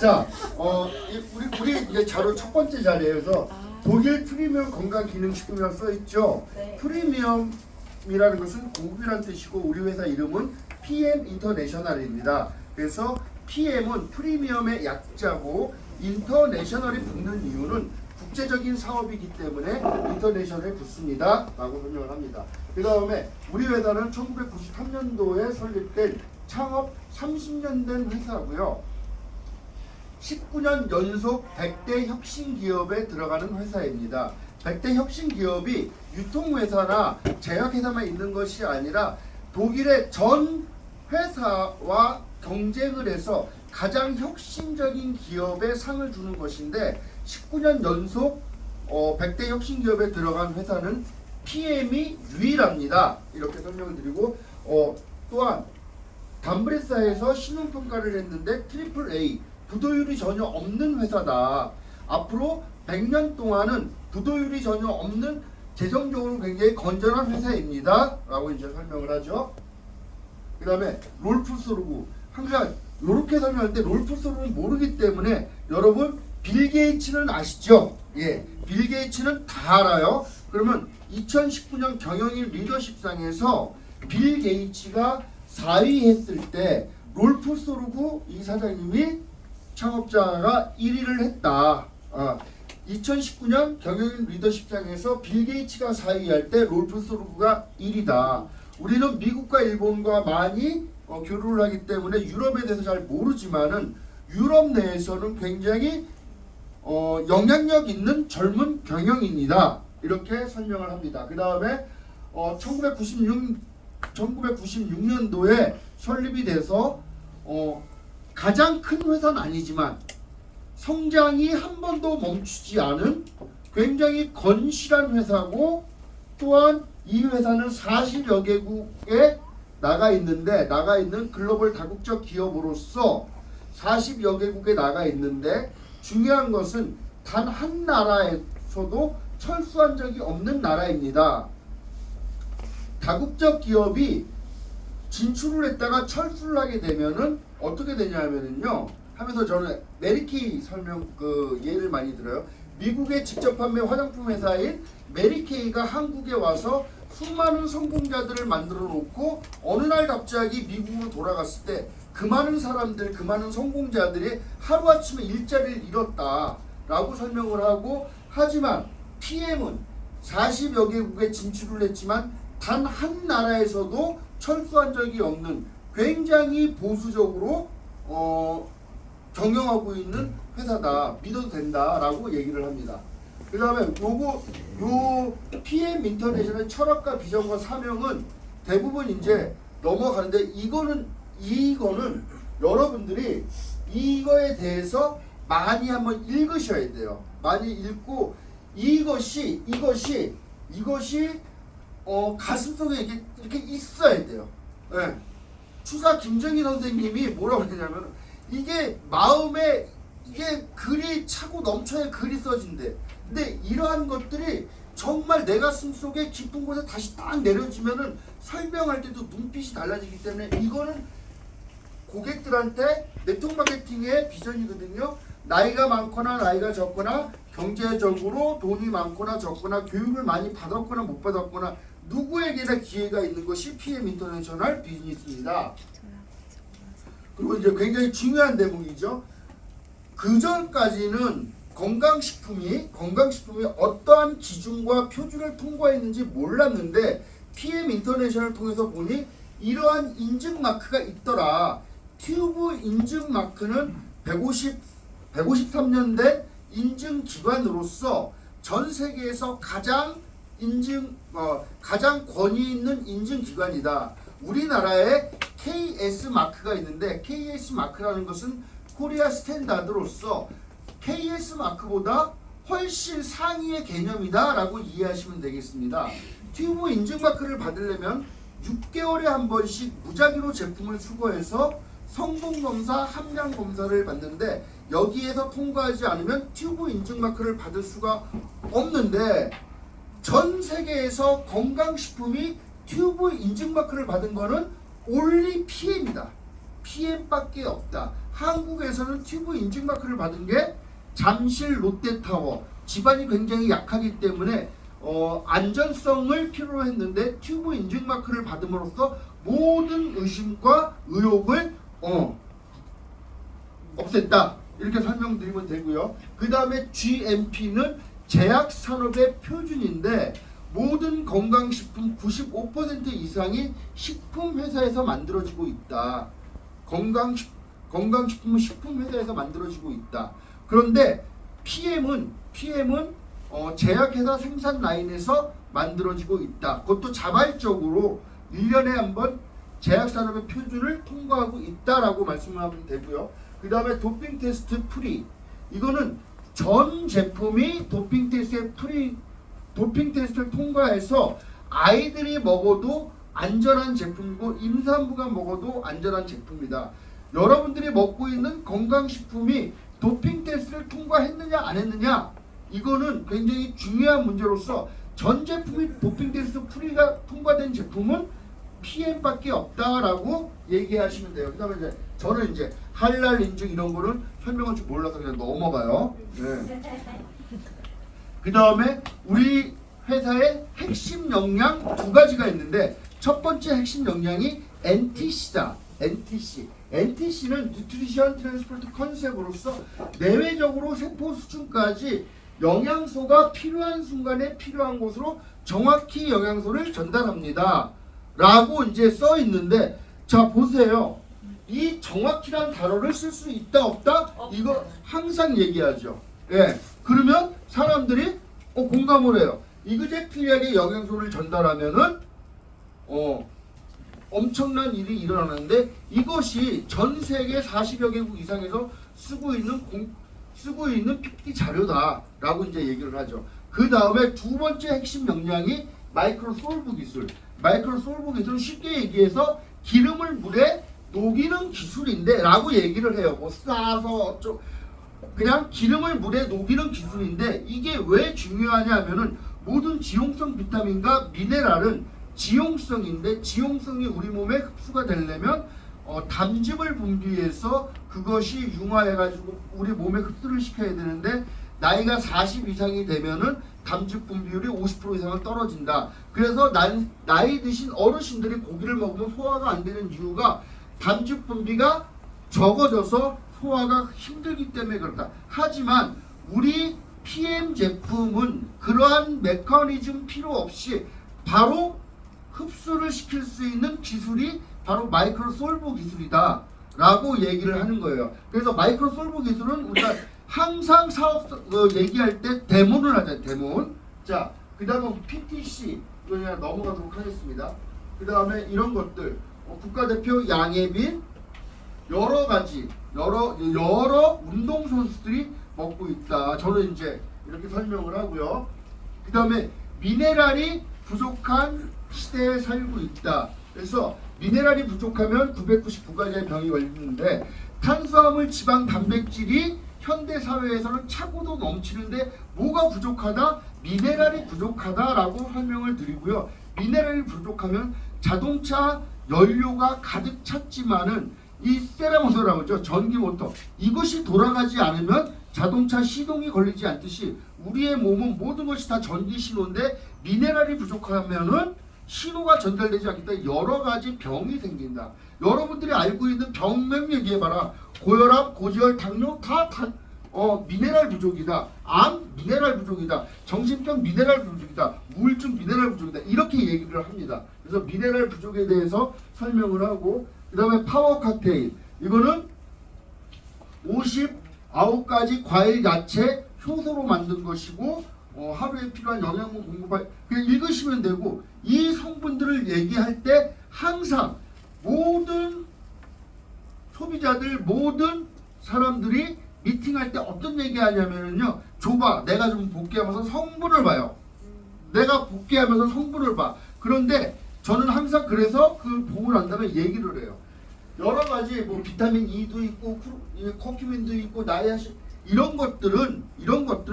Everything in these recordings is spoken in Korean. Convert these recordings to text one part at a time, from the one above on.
자, 우리 이제 자료 첫 번째 자리에서 독일 프리미엄 건강기능식품이라고 써 있죠. 네. 프리미엄이라는 것은 고급이라는 뜻이고 우리 회사 이름은 PM 인터내셔널입니다. 그래서 PM은 프리미엄의 약자고 인터내셔널이 붙는 이유는 국제적인 사업이기 때문에 인터내셔널에 붙습니다 라고 설명을 합니다. 그 다음에 우리 회사는 1993년도에 설립된 창업 30년 된 회사고요. 19년 연속 100대 혁신기업에 들어가는 회사입니다. 100대 혁신기업이 유통회사나 제약회사만 있는 것이 아니라 독일의 전 회사와 경쟁을 해서 가장 혁신적인 기업에 상을 주는 것인데 19년 연속 100대 혁신기업에 들어간 회사는 PM이 유일합니다. 이렇게 설명을 드리고 또한 담브레사에서 신용평가를 했는데 트리플 A 부도율이 전혀 없는 회사다. 앞으로 100년 동안은 부도율이 전혀 없는 재정적으로 굉장히 건전한 회사입니다 라고 이제 설명을 하죠. 그 다음에 롤프소르구, 항상 이렇게 설명할 때 롤프소르구는 모르기 때문에 여러분 빌 게이츠는 아시죠? 예, 빌 게이츠는 다 알아요. 그러면 2019년 경영인 리더십상에서 빌 게이츠가 4위 했을 때 롤프소르구 이 사장님이 창업자가 1위를 했다. 2019년 경영인 리더십상에서 빌 게이츠가 4위 할 때 롤프소르구가 1위다. 우리는 미국과 일본과 많이 교류를 하기 때문에 유럽에 대해서 잘 모르지만은 유럽 내에서는 굉장히 영향력 있는 젊은 경영인이다. 이렇게 설명을 합니다. 그 다음에 1996년도에 설립이 돼서 가장 큰 회사는 아니지만 성장이 한 번도 멈추지 않은 굉장히 건실한 회사고 또한 이 회사는 40여 개국에 나가 있는 글로벌 다국적 기업으로서 40여 개국에 나가 있는데 중요한 것은 단 한 나라에서도 철수한 적이 없는 나라입니다. 다국적 기업이 진출을 했다가 철수를 하게 되면은 어떻게 되냐면은요. 하면서 저는 메리케이 예를 많이 들어요. 미국의 직접 판매 화장품 회사인 메리케이가 한국에 와서 수많은 성공자들을 만들어 놓고 어느 날 갑자기 미국으로 돌아갔을 때 그 많은 사람들, 그 많은 성공자들이 하루아침에 일자리를 잃었다라고 설명을 하고 하지만 PM은 40여 개국에 진출을 했지만 단 한 나라에서도 철수한 적이 없는 굉장히 보수적으로 경영하고 있는 회사다. 믿어도 된다라고 얘기를 합니다. 그 다음에 요 PM 인터내셔널 철학과 비전과 사명은 대부분 이제 넘어가는데 이거는 여러분들이 이거에 대해서 많이 한번 읽으셔야 돼요. 많이 읽고 이것이 가슴속에 이렇게 있어야 돼요. 네. 추사 김정희 선생님이 뭐라고 했냐면 이게 마음에 이게 글이 차고 넘쳐야 글이 써진대. 근데 이러한 것들이 정말 내 가슴 속에 깊은 곳에 다시 딱 내려지면은 설명할 때도 눈빛이 달라지기 때문에 이거는 고객들한테 네트워크 마케팅의 비전이거든요. 나이가 많거나 나이가 적거나 경제적으로 돈이 많거나 적거나 교육을 많이 받았거나 못 받았거나 누구에게나 기회가 있는 것이 PM 인터내셔널 비즈니스입니다. 그리고 이제 굉장히 중요한 대목이죠. 그 전까지는 건강식품이 어떠한 기준과 표준을 통과했는지 몰랐는데 PM 인터내셔널을 통해서 보니 이러한 인증 마크가 있더라. 튜브 인증 마크는 153년 된 인증 기관으로서 전 세계에서 가장 권위 있는 인증 기관이다. 우리나라에 KS 마크가 있는데 KS 마크라는 것은 코리아 스탠다드로서 KS 마크보다 훨씬 상위의 개념이다 라고 이해하시면 되겠습니다. 튜브 인증 마크를 받으려면 6개월에 한 번씩 무작위로 제품을 수거해서 성분검사, 함량검사를 받는데 여기에서 통과하지 않으면 튜브 인증 마크를 받을 수가 없는데 전 세계에서 건강식품이 튜브 인증 마크를 받은 거는 올리 PM이다. PM밖에 없다. 한국에서는 튜브 인증 마크를 받은 게 잠실 롯데타워, 집안이 굉장히 약하기 때문에 안전성을 필요로 했는데 튜브 인증 마크를 받음으로써 모든 의심과 의혹을 없앴다. 이렇게 설명드리면 되고요. 그 다음에 GMP는 제약산업의 표준인데 모든 건강식품 95% 이상이 식품회사에서 만들어지고 있다. 건강식품은 식품회사에서 만들어지고 있다. 그런데 PM은 제약회사 생산 라인에서 만들어지고 있다. 그것도 자발적으로 1년에 한 번 제약산업의 표준을 통과하고 있다라고 말씀하면 되고요. 그 다음에 도핑 테스트 프리. 이거는 전 제품이 도핑 테스트를 통과해서 아이들이 먹어도 안전한 제품이고 임산부가 먹어도 안전한 제품이다. 여러분들이 먹고 있는 건강식품이 도핑 테스트를 통과했느냐 안 했느냐, 이거는 굉장히 중요한 문제로서 전 제품이 도핑 테스트 프리가 통과된 제품은 PM밖에 없다라고 얘기하시면 돼요. 그다음에 이제 저는 이제 할랄 인증 이런 거는 설명할 줄 몰라서 그냥 넘어가요. 네. 그다음에 우리 회사의 핵심 역량 두 가지가 있는데 첫 번째 핵심 역량이 NTC다. NTC는 뉴트리션 트랜스포트 컨셉으로서 내외적으로 세포 수준까지 영양소가 필요한 순간에 필요한 곳으로 정확히 영양소를 전달합니다. 라고 이제 써 있는데, 자 보세요. 이 정확히란 단어를 쓸 수 있다 없다? 이거 항상 얘기하죠. 예. 그러면 사람들이 공감을 해요. 이그젝트리하게 영양소를 전달하면은 엄청난 일이 일어나는데, 이것이 전 세계 40여 개국 이상에서 쓰고 있는 PPT 자료다라고 이제 얘기를 하죠. 그 다음에 두 번째 핵심 역량이 마이크로솔브 기술. 마이크로솔브 기술은 쉽게 얘기해서 기름을 물에 녹이는 기술인데 라고 얘기를 해요. 뭐 싸서 그냥 기름을 물에 녹이는 기술인데, 이게 왜 중요하냐 하면은 모든 지용성 비타민과 미네랄은 지용성인데, 지용성이 우리 몸에 흡수가 되려면 담즙을 분비해서 그것이 융화해가지고 우리 몸에 흡수를 시켜야 되는데, 나이가 40 이상이 되면은 담즙 분비율이 50% 이상은 떨어진다. 그래서 나이 드신 어르신들이 고기를 먹으면 소화가 안 되는 이유가 담즙 분비가 적어져서 소화가 힘들기 때문에 그렇다. 하지만 우리 PM 제품은 그러한 메커니즘 필요 없이 바로 흡수를 시킬 수 있는 기술이 바로 마이크로솔브 기술이다 라고 얘기를 하는 거예요. 그래서 마이크로솔브 기술은 우리가 항상 사업 얘기할 때 데모를 하잖아요. 데모. 자, 그 다음은 PTC 이거 그냥 넘어가도록 하겠습니다. 그 다음에 이런 것들 국가대표 양예빈 여러 가지 여러 운동선수들이 먹고 있다. 저는 이제 이렇게 설명을 하고요. 그 다음에 미네랄이 부족한 시대에 살고 있다. 그래서 미네랄이 부족하면 999가지의 병이 걸리는데, 탄수화물, 지방, 단백질이 현대 사회에서는 차고도 넘치는데 뭐가 부족하다? 미네랄이 부족하다라고 설명을 드리고요. 미네랄이 부족하면 자동차 연료가 가득 찼지만은 이 세라모터라고 하죠. 전기 모터. 이것이 돌아가지 않으면 자동차 시동이 걸리지 않듯이 우리의 몸은 모든 것이 다 전기 신호인데, 미네랄이 부족하면은 신호가 전달되지 않기 때문에 여러 가지 병이 생긴다. 여러분들이 알고 있는 병명 얘기해봐라. 고혈압, 고지혈, 당뇨 다 미네랄 부족이다. 암 미네랄 부족이다. 정신병 미네랄 부족이다. 우울증 미네랄 부족이다. 이렇게 얘기를 합니다. 그래서 미네랄 부족에 대해서 설명을 하고, 그 다음에 파워 칵테일. 이거는 59가지 과일, 야채, 효소로 만든 것이고 하루에 필요한 영양분 공급할, 그냥 읽으시면 되고, 이 성분들을 얘기할 때 항상 모든 소비자들, 모든 사람들이 미팅할 때 어떤 얘기 하냐면요. 줘봐. 내가 좀 복귀하면서 성분을 봐요. 내가 복귀하면서 성분을 봐. 그런데 저는 항상 그래서 그 보고 난 다음에 얘기를 해요. 여러 가지 뭐 비타민 E도 있고 커큐민도 있고 나이아신 이런 것들은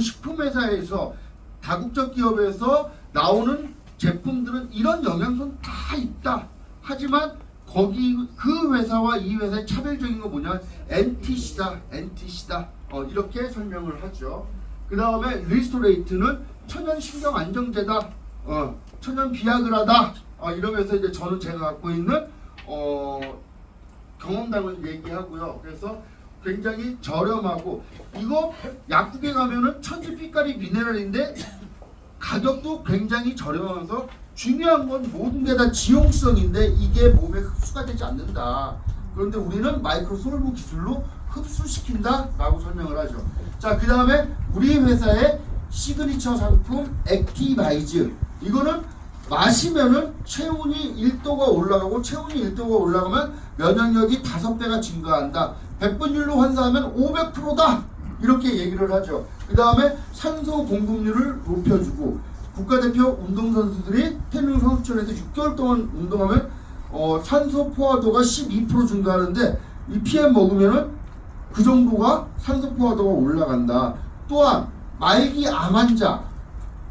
식품회사에서 다국적 기업에서 나오는 제품들은 이런 영양소는 다 있다. 하지만 거기 그 회사와 이 회사의 차별적인 거 뭐냐? NTC다. 이렇게 설명을 하죠. 그 다음에 리스토레이트는 천연 신경 안정제다. 천연 비아그라다. 이러면서 이제 저는 제가 갖고 있는 경험담을 얘기하고요. 그래서 굉장히 저렴하고 이거 약국에 가면은 천지빛깔이 미네랄인데 가격도 굉장히 저렴하면서 중요한 건 모든 게 다 지용성인데 이게 몸에 흡수가 되지 않는다. 그런데 우리는 마이크로솔브 기술로 흡수시킨다 라고 설명을 하죠. 자, 그 다음에 우리 회사의 시그니처 상품 액티바이즈. 이거는 마시면은 체온이 1도가 올라가고 체온이 1도가 올라가면 면역력이 5배가 증가한다. 100분율로 환산하면 500%다. 이렇게 얘기를 하죠. 그 다음에 산소 공급률을 높여주고 국가대표 운동선수들이 태릉 선수촌에서 6개월 동안 운동하면 산소 포화도가 12% 증가하는데 이 PM 먹으면은 그 정도가 산소 포화도가 올라간다. 또한 말기 암 환자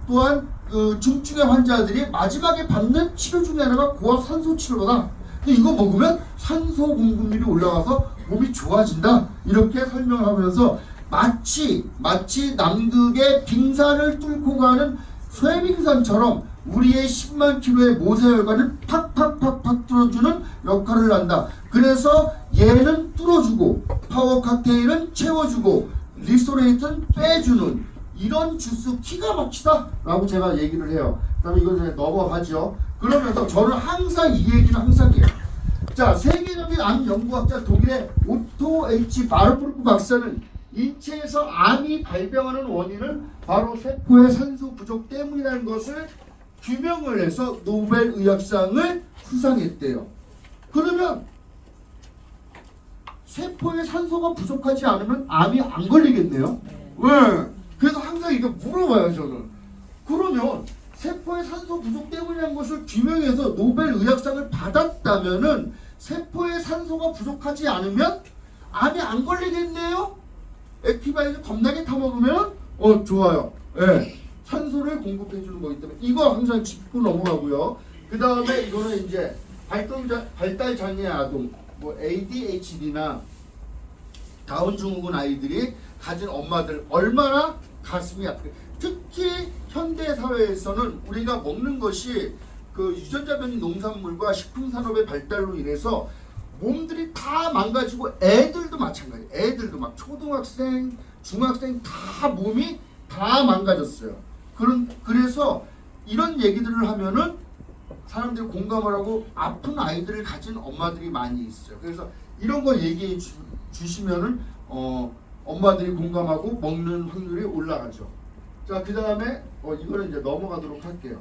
또한 그 중증의 환자들이 마지막에 받는 치료 중에 하나가 고압 산소 치료다. 근데 이거 먹으면 산소 공급률이 올라가서 몸이 좋아진다. 이렇게 설명하면서 마치 남극의 빙산을 뚫고 가는 쇠빙산처럼 우리의 10만 킬로의 모세혈관을 팍팍팍팍 뚫어주는 역할을 한다. 그래서 얘는 뚫어주고 파워 칵테일은 채워주고 리스토레이트는 빼주는 이런 주스 기가 막히다 라고 제가 얘기를 해요. 그 다음에 이걸 이제 넘어가죠. 그러면서 저는 항상 이 얘기는 항상 해요. 자, 세계적인 암 연구학자 독일의 오토 H 바르부르크 박사는 인체에서 암이 발병하는 원인은 바로 세포의 산소 부족 때문이라는 것을 규명을 해서 노벨 의학상을 수상했대요. 그러면 세포에 산소가 부족하지 않으면 암이 안 걸리겠네요. 왜? 그래서 항상 이거 물어봐요, 저는. 그러면 세포의 산소 부족 때문이라는 것을 규명해서 노벨 의학상을 받았다면은 세포의 산소가 부족하지 않으면 암이 안 걸리겠네요. 액티바이즈 겁나게 타먹으면 좋아요. 예. 산소를 공급해 주는 거기 때문에 이거 항상 짚고 넘어가고요. 그 다음에 이거는 이제 발달 장애 아동, 뭐 ADHD나 다운 증후군 아이들이 가진 엄마들 얼마나 가슴이 아프게. 특히 현대 사회에서는 우리가 먹는 것이 그 유전자 변이 농산물과 식품 산업의 발달로 인해서 몸들이 다 망가지고 애들도 마찬가지. 애들도 막 초등학생, 중학생 다 몸이 다 망가졌어요. 그래서 이런 얘기들을 하면은 사람들이 공감을 하고 아픈 아이들을 가진 엄마들이 많이 있어요. 그래서 이런 거 얘기해 주시면은 엄마들이 공감하고 먹는 확률이 올라가죠. 자, 그 다음에 이거는 이제 넘어가도록 할게요.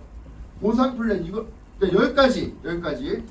보상 플랜 이거 여기까지.